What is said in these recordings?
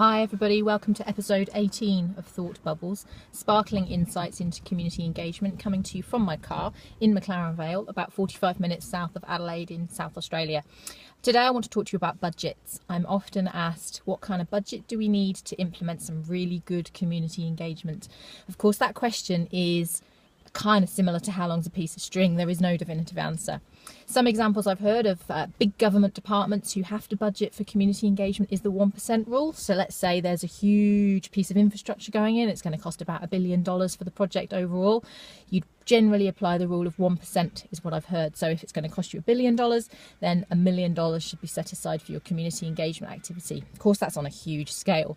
Hi everybody, welcome to episode 18 of Thought Bubbles, sparkling insights into community engagement, coming to you from my car in McLaren Vale, about 45 minutes south of Adelaide in South Australia. Today I want to talk to you about budgets. I'm often asked, what kind of budget do we need to implement some really good community engagement? Of course, that question is kind of similar to how long's a piece of string. There is no definitive answer. Some examples I've heard of big government departments who have to budget for community engagement is the 1% rule. So let's say there's a huge piece of infrastructure going in, it's going to cost about $1 billion for the project overall. You'd generally apply the rule of 1% is what I've heard. So if it's going to cost you $1 billion, then $1 million should be set aside for your community engagement activity. Of course, that's on a huge scale.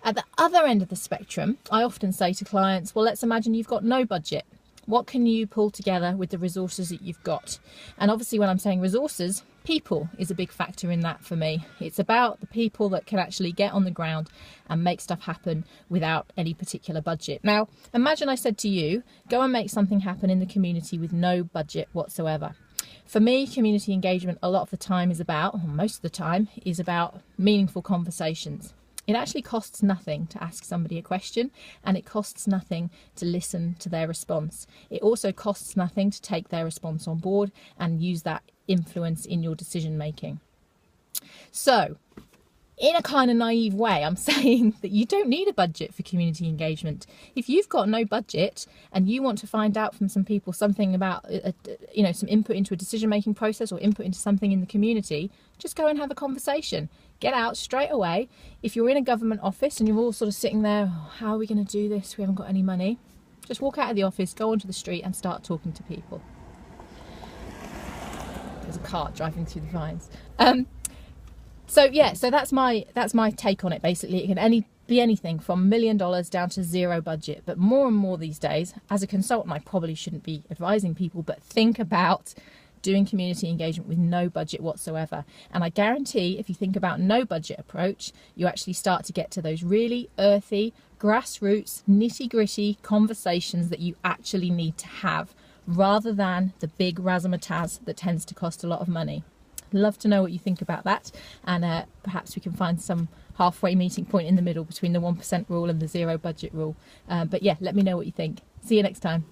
At the other end of the spectrum, I often say to clients, well, let's imagine you've got no budget. What can you pull together with the resources that you've got? And obviously when I'm saying resources, people is a big factor in that for me. It's about the people that can actually get on the ground and make stuff happen without any particular budget. Now, imagine I said to you, go and make something happen in the community with no budget whatsoever. For me, community engagement a lot of the time is about, or most of the time, is about meaningful conversations. It actually costs nothing to ask somebody a question, and it costs nothing to listen to their response. It also costs nothing to take their response on board and use that influence in your decision making. So, in a kind of naive way, I'm saying that you don't need a budget for community engagement. If you've got no budget and you want to find out from some people something about, some input into a decision-making process or input into something in the community, just go and have a conversation. Get out straight away. If you're in a government office and you're all sort of sitting there, oh, how are we going to do this? We haven't got any money. Just walk out of the office, go onto the street and start talking to people. There's a cart driving through the vines. So that's my take on it. Basically, it can be anything from $1 million down to zero budget. But more and more these days, as a consultant, I probably shouldn't be advising people, but think about doing community engagement with no budget whatsoever. And I guarantee if you think about no budget approach, you actually start to get to those really earthy, grassroots, nitty-gritty conversations that you actually need to have, rather than the big razzmatazz that tends to cost a lot of money. Love to know what you think about that, and perhaps we can find some halfway meeting point in the middle between the 1% rule and the zero budget rule. But yeah, let me know what you think. See you next time.